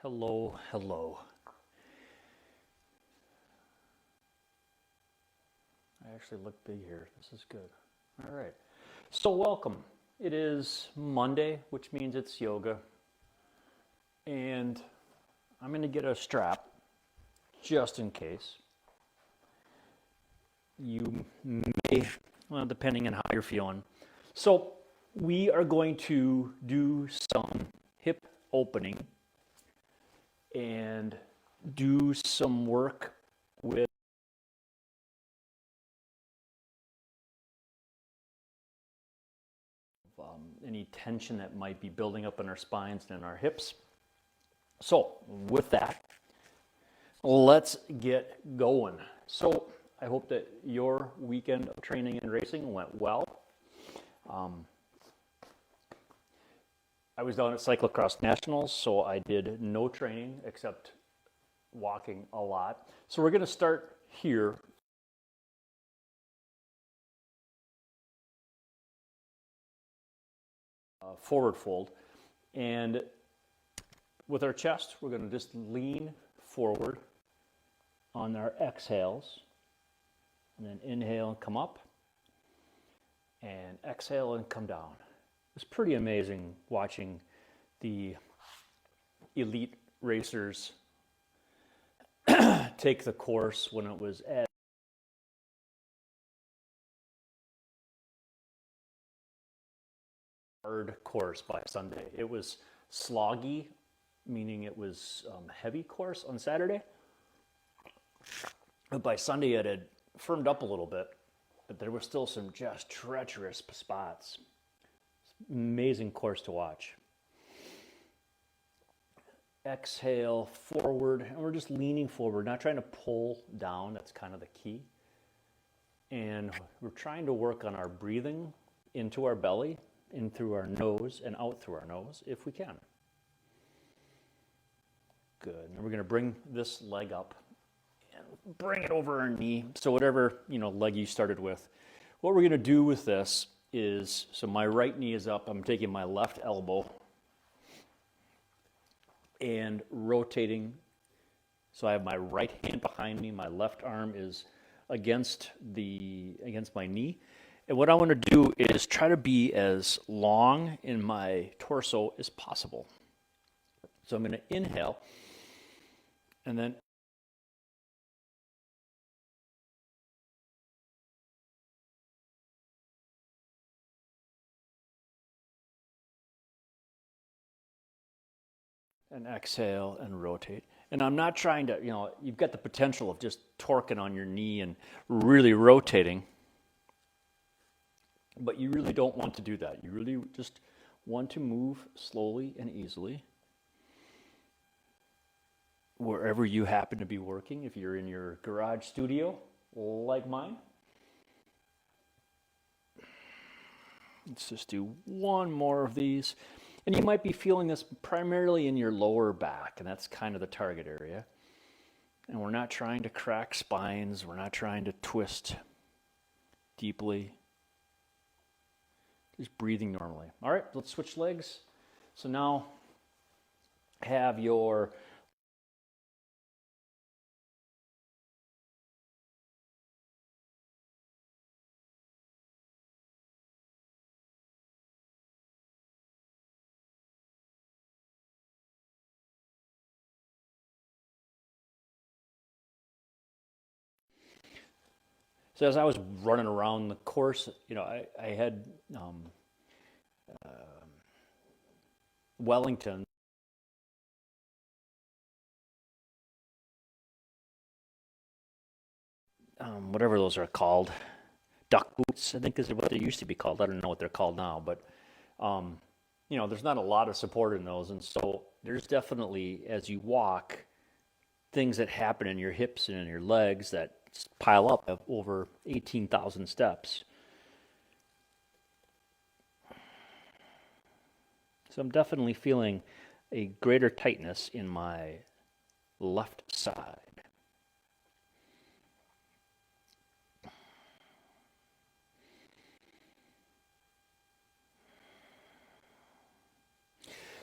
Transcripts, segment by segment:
Hello, hello. I actually look big here. This is good. All right. So welcome. It is Monday, which means it's yoga. And I'm going to get a strap just in case. You may, well, depending on how you're feeling. So we are going to do some hip opening and do some work with any tension that might be building up in our spines and in our hips. So with that, let's get going. So I hope that your weekend of training and racing went well. I was down at Cyclocross Nationals, so I did no training except walking a lot. So we're going to start here. Forward fold. And with our chest, we're going to just lean forward on our exhales. And then inhale and come up. And exhale and come down. It's pretty amazing watching the elite racers take the course when it was at hard course by Sunday. It was sloggy, meaning it was heavy course on Saturday. But by Sunday it had firmed up a little bit, but there were still some just treacherous spots. Amazing course to watch. Exhale forward, and we're just leaning forward, not trying to pull down. That's kind of the key. And we're trying to work on our breathing into our belly, in through our nose, and out through our nose, if we can. Good. And we're going to bring this leg up and bring it over our knee. So whatever leg you started with. What we're going to do with this is, so my right knee is up. I'm taking my left elbow and rotating. So I have my right hand behind me. My left arm is against my knee. And what I want to do is try to be as long in my torso as possible. So I'm going to inhale and then and exhale and rotate. And I'm not trying to, you've got the potential of just torquing on your knee and really rotating. But you really don't want to do that. You really just want to move slowly and easily wherever you happen to be working. If you're in your garage studio, like mine. Let's just do one more of these. And you might be feeling this primarily in your lower back, and that's kind of the target area. And we're not trying to crack spines. We're not trying to twist deeply. Just breathing normally. All right, let's switch legs. So now have your So as I was running around the course, I had Wellington. Whatever those are called, duck boots, I think is what they used to be called. I don't know what they're called now, but there's not a lot of support in those, and so there's definitely, as you walk, things that happen in your hips and in your legs that pile up of over 18,000 steps. So I'm definitely feeling a greater tightness in my left side.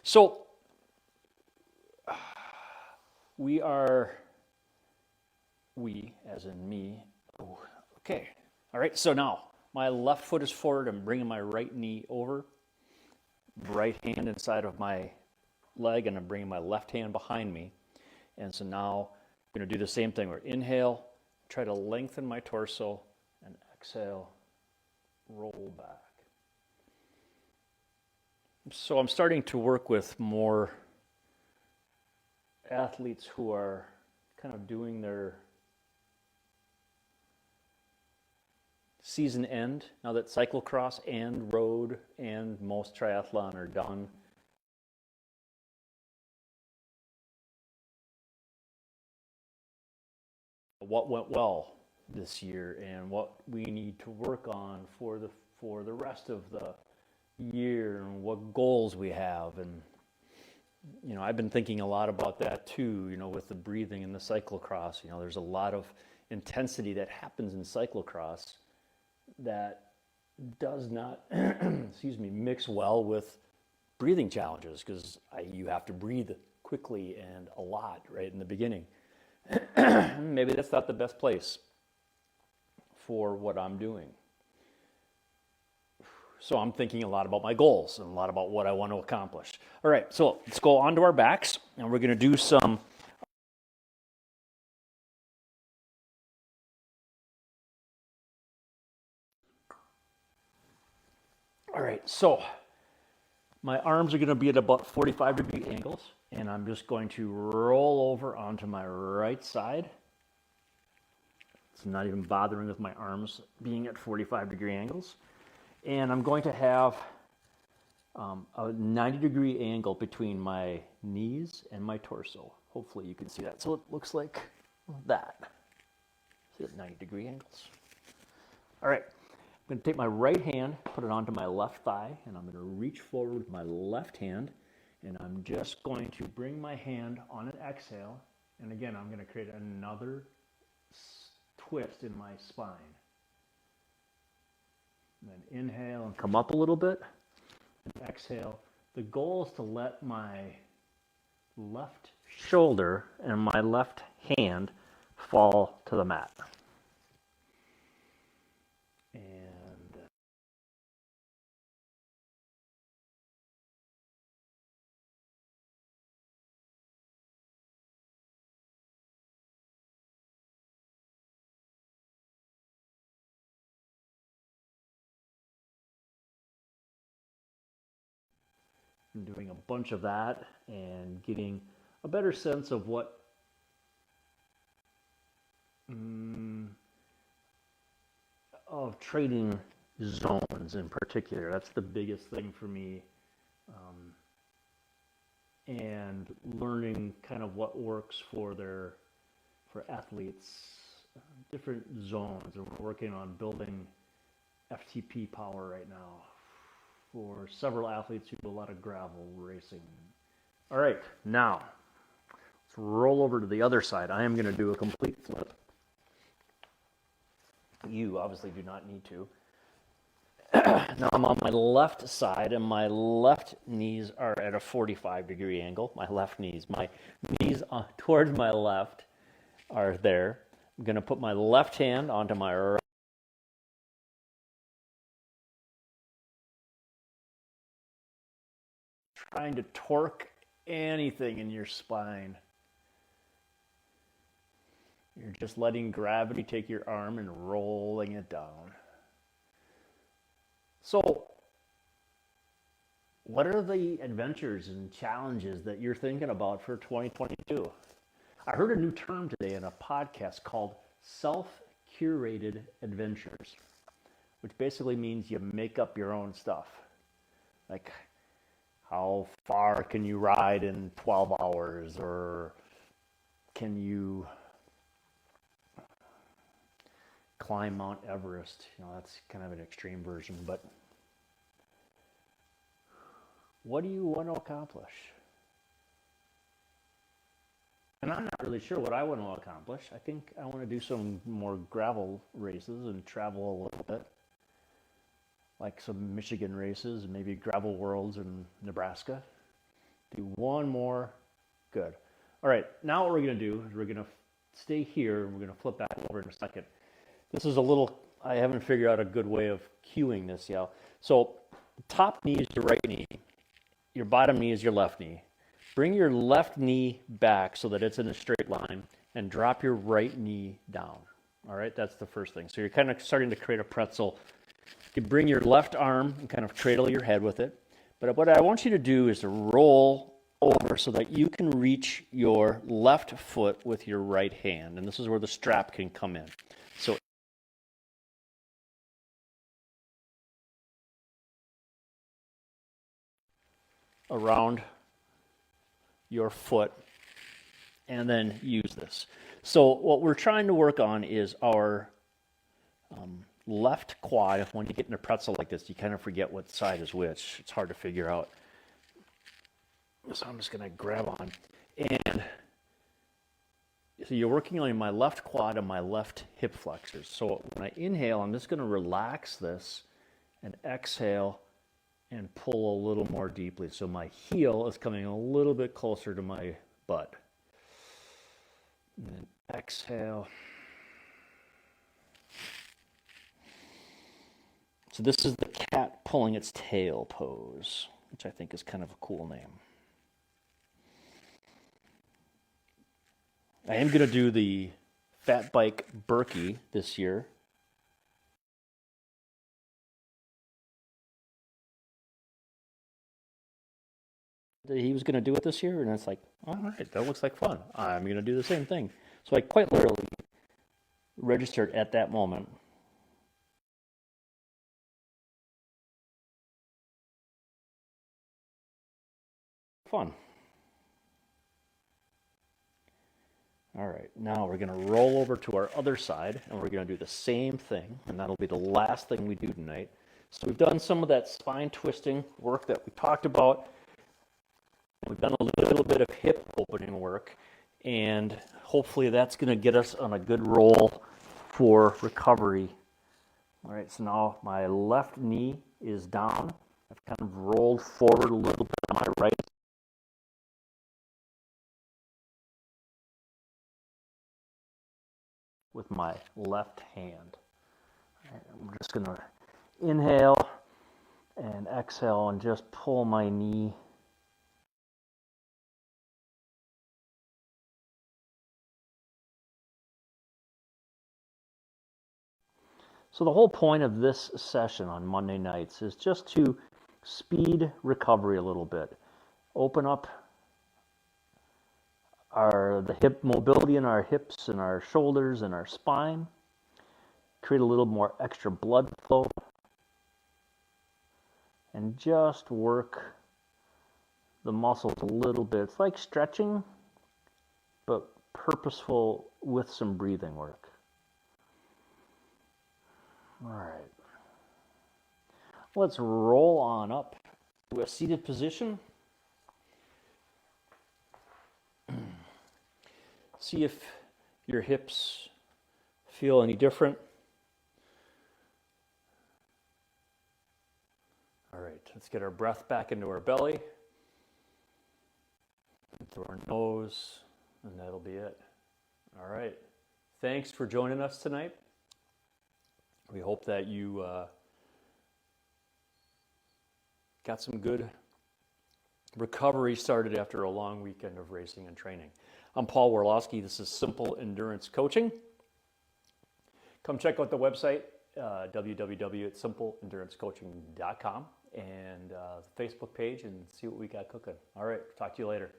So we are, as in me. Oh, okay. All right, so now my left foot is forward. I'm bringing my right knee over, right hand inside of my leg, and I'm bringing my left hand behind me. And so now I'm going to do the same thing. We're inhale, try to lengthen my torso, and exhale, roll back. So I'm starting to work with more athletes who are kind of doing their season end, now that cyclocross and road and most triathlon are done. What went well this year and what we need to work on for the rest of the year, and what goals we have. And I've been thinking a lot about that too, with the breathing and the cyclocross. There's a lot of intensity that happens in cyclocross that does not mix well with breathing challenges, because you have to breathe quickly and a lot right in the beginning. Maybe that's not the best place for what I'm doing. So I'm thinking a lot about my goals and a lot about what I want to accomplish. All right, so let's go onto our backs, and we're going to do some All right, so my arms are going to be at about 45-degree angles, and I'm just going to roll over onto my right side. It's not even bothering with my arms being at 45-degree angles. And I'm going to have a 90-degree angle between my knees and my torso. Hopefully you can see that. So it looks like that. See at 90-degree angles. All right. I'm going to take my right hand, put it onto my left thigh, and I'm going to reach forward with my left hand, and I'm just going to bring my hand on an exhale, and again, I'm going to create another twist in my spine. And then inhale and come up a little bit, and exhale. The goal is to let my left shoulder and my left hand fall to the mat. I'm doing a bunch of that and getting a better sense of what of training zones in particular. That's the biggest thing for me, and learning kind of what works for athletes, different zones. And we're working on building FTP power right now for several athletes who do a lot of gravel racing. All right, now let's roll over to the other side. I am going to do a complete flip. You obviously do not need to. Now I'm on my left side, and my left knees are at a 45-degree angle. My left knees, my knees towards my left are there. I'm going to put my left hand onto my right. Trying to torque anything in your spine. You're just letting gravity take your arm and rolling it down. So, what are the adventures and challenges that you're thinking about for 2022? I heard a new term today in a podcast called self-curated adventures, which basically means you make up your own stuff. Like, how far can you ride in 12 hours, or can you climb Mount Everest? That's kind of an extreme version, but what do you want to accomplish? And I'm not really sure what I want to accomplish. I think I want to do some more gravel races and travel a little bit, like some Michigan races and maybe gravel worlds in Nebraska. Do one more. Good. All right, now what we're going to do is we're going to stay here and we're going to flip back over in a second. This is a little, I haven't figured out a good way of cueing this yet. So top knee is your right knee. Your bottom knee is your left knee. Bring your left knee back so that it's in a straight line and drop your right knee down. All right, that's the first thing. So you're kind of starting to create a pretzel. You bring your left arm and kind of cradle your head with it. But what I want you to do is to roll over so that you can reach your left foot with your right hand. And this is where the strap can come in. So around your foot and then use this. So what we're trying to work on is our left quad. When you get in a pretzel like this, you kind of forget what side is which. It's hard to figure out. So I'm just going to grab on. And so you're working on my left quad and my left hip flexors. So when I inhale, I'm just going to relax this and exhale and pull a little more deeply. So my heel is coming a little bit closer to my butt. And then exhale. So this is the cat pulling its tail pose, which I think is kind of a cool name. I am going to do the fat bike Berkey this year. He was going to do it this year, and it's like, all right, that looks like fun. I'm going to do the same thing. So I quite literally registered at that moment. Fun. All right, now we're going to roll over to our other side, and we're going to do the same thing, and that'll be the last thing we do tonight. So we've done some of that spine twisting work that we talked about. We've done a little bit of hip opening work, and hopefully that's going to get us on a good roll for recovery. All right, so now my left knee is down. I've kind of rolled forward a little bit on my right. With my left hand. Right, I'm just going to inhale and exhale and just pull my knee. So the whole point of this session on Monday nights is just to speed recovery a little bit. Open up the hip mobility in our hips and our shoulders and our spine. Create a little more extra blood flow. And just work the muscles a little bit. It's like stretching, but purposeful with some breathing work. All right. Let's roll on up to a seated position. See if your hips feel any different. All right, let's get our breath back into our belly, through our nose, and that'll be it. All right, thanks for joining us tonight. We hope that you got some good recovery started after a long weekend of racing and training. I'm Paul Warlowski. This is Simple Endurance Coaching. Come check out the website, www.simpleendurance.coaching.com, and the Facebook page, and see what we got cooking. All right, talk to you later.